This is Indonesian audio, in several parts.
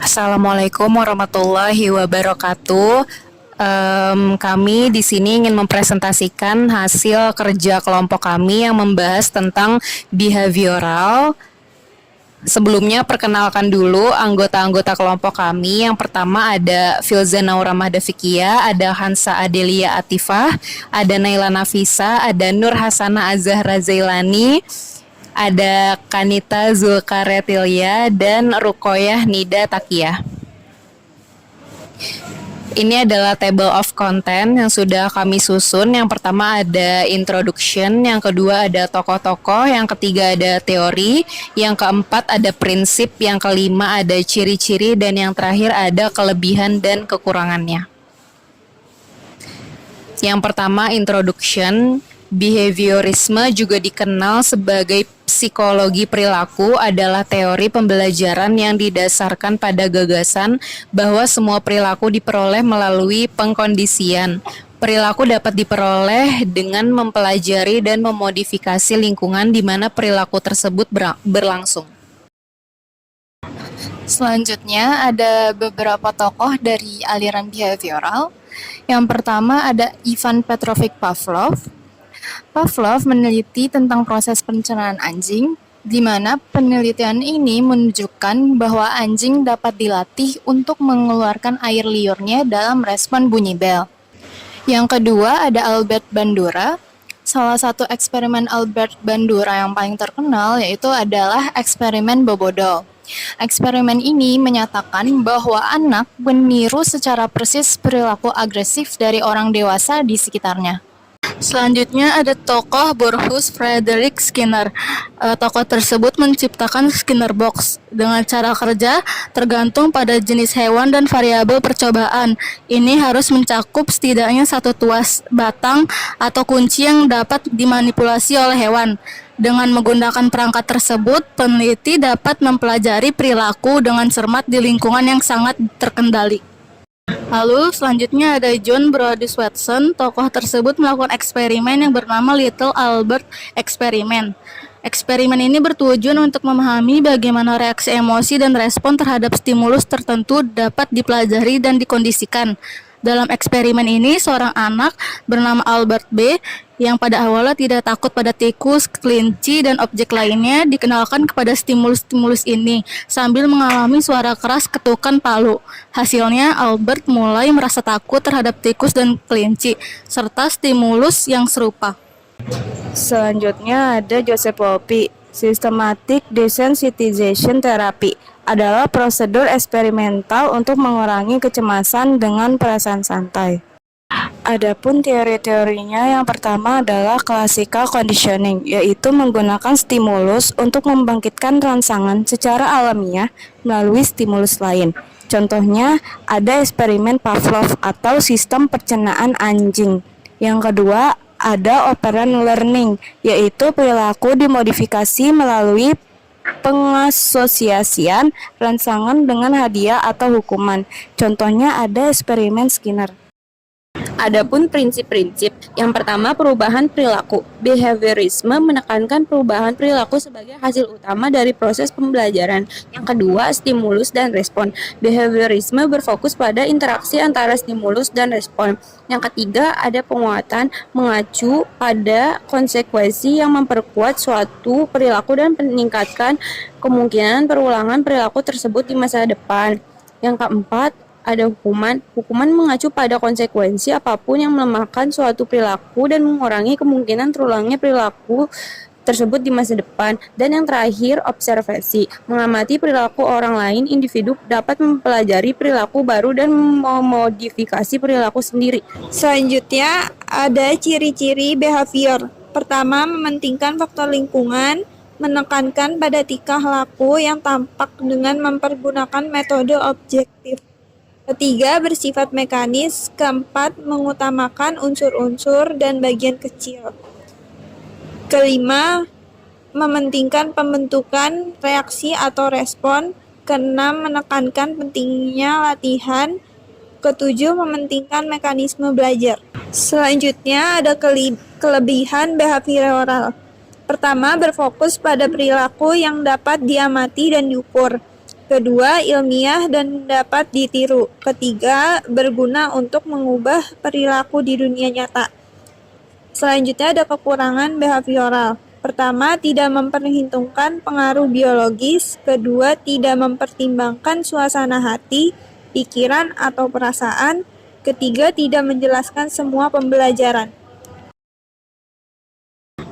Assalamualaikum warahmatullahi wabarakatuh. Kami di sini ingin mempresentasikan hasil kerja kelompok kami yang membahas tentang behavioral. Sebelumnya perkenalkan dulu anggota-anggota kelompok kami. Yang pertama ada Filza Naura Mahdafikia, ada Hansa Adelia Atifah, ada Naila Nafisa, ada Nur Hasanah Azahra Zailani, ada Kanita Zulkaretilia, dan Rukoyah Nida Takia. Ini adalah table of content yang sudah kami susun. Yang pertama ada introduction, yang kedua ada tokoh-tokoh, yang ketiga ada teori, yang keempat ada prinsip, yang kelima ada ciri-ciri, dan yang terakhir ada kelebihan dan kekurangannya. Yang pertama introduction. Behaviorisme juga dikenal sebagai psikologi perilaku, adalah teori pembelajaran yang didasarkan pada gagasan bahwa semua perilaku diperoleh melalui pengkondisian. Perilaku dapat diperoleh dengan mempelajari dan memodifikasi lingkungan di mana perilaku tersebut berlangsung. Selanjutnya ada beberapa tokoh dari aliran behavioral. Yang pertama ada Ivan Petrovich Pavlov. Pavlov meneliti tentang proses pencernaan anjing, di mana penelitian ini menunjukkan bahwa anjing dapat dilatih untuk mengeluarkan air liurnya dalam respon bunyi bel. Yang kedua ada Albert Bandura. Salah satu eksperimen Albert Bandura yang paling terkenal yaitu adalah eksperimen Bobodol. Eksperimen ini menyatakan bahwa anak meniru secara persis perilaku agresif dari orang dewasa di sekitarnya. Selanjutnya ada tokoh Borchus Frederick Skinner. Tokoh tersebut menciptakan Skinner Box dengan cara kerja tergantung pada jenis hewan dan variabel percobaan. Ini harus mencakup setidaknya satu tuas, batang, atau kunci yang dapat dimanipulasi oleh hewan. Dengan menggunakan perangkat tersebut, peneliti dapat mempelajari perilaku dengan cermat di lingkungan yang sangat terkendali. Lalu selanjutnya ada John Brodus Watson. Tokoh tersebut melakukan eksperimen yang bernama Little Albert Experiment. Eksperimen ini bertujuan untuk memahami bagaimana reaksi emosi dan respon terhadap stimulus tertentu dapat dipelajari dan dikondisikan. Dalam eksperimen ini, seorang anak bernama Albert B. yang pada awalnya tidak takut pada tikus, kelinci, dan objek lainnya dikenalkan kepada stimulus-stimulus ini sambil mengalami suara keras ketukan palu. Hasilnya, Albert mulai merasa takut terhadap tikus dan kelinci, serta stimulus yang serupa. Selanjutnya ada Joseph Wolpe. Systematic Desensitization Therapy adalah prosedur eksperimental untuk mengurangi kecemasan dengan perasaan santai. Adapun teori-teorinya, yang pertama adalah classical conditioning, yaitu menggunakan stimulus untuk membangkitkan rangsangan secara alamiah melalui stimulus lain. Contohnya ada eksperimen Pavlov atau sistem pencernaan anjing. Yang kedua ada operant learning, yaitu perilaku dimodifikasi melalui pengasosiasian rangsangan dengan hadiah atau hukuman. Contohnya ada eksperimen Skinner. Adapun prinsip-prinsip, yang pertama perubahan perilaku. Behaviorisme menekankan perubahan perilaku sebagai hasil utama dari proses pembelajaran. Yang kedua, stimulus dan respon. Behaviorisme berfokus pada interaksi antara stimulus dan respon. Yang ketiga, ada penguatan mengacu pada konsekuensi yang memperkuat suatu perilaku dan meningkatkan kemungkinan perulangan perilaku tersebut di masa depan. Yang keempat, ada hukuman. Hukuman mengacu pada konsekuensi apapun yang melemahkan suatu perilaku dan mengurangi kemungkinan terulangnya perilaku tersebut di masa depan. Dan yang terakhir, observasi. Mengamati perilaku orang lain, individu dapat mempelajari perilaku baru dan memodifikasi perilaku sendiri. Selanjutnya ada ciri-ciri behavior. Pertama, mementingkan faktor lingkungan, menekankan pada tingkah laku yang tampak dengan mempergunakan metode objektif. Ketiga, bersifat mekanis. Keempat, mengutamakan unsur-unsur dan bagian kecil. Kelima, mementingkan pembentukan reaksi atau respon. Keenam, menekankan pentingnya latihan. Ketujuh, mementingkan mekanisme belajar. Selanjutnya ada kelebihan behavioral. Pertama, berfokus pada perilaku yang dapat diamati dan diukur. Kedua, ilmiah dan dapat ditiru. Ketiga, berguna untuk mengubah perilaku di dunia nyata. Selanjutnya ada kekurangan behavioral. Pertama, tidak memperhitungkan pengaruh biologis. Kedua, tidak mempertimbangkan suasana hati, pikiran, atau perasaan. Ketiga, tidak menjelaskan semua pembelajaran.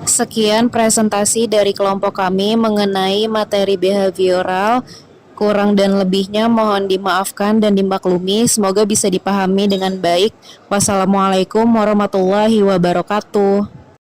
Sekian presentasi dari kelompok kami mengenai materi behavioral. Kurang dan lebihnya mohon dimaafkan dan dimaklumi. Semoga bisa dipahami dengan baik. Wassalamualaikum warahmatullahi wabarakatuh.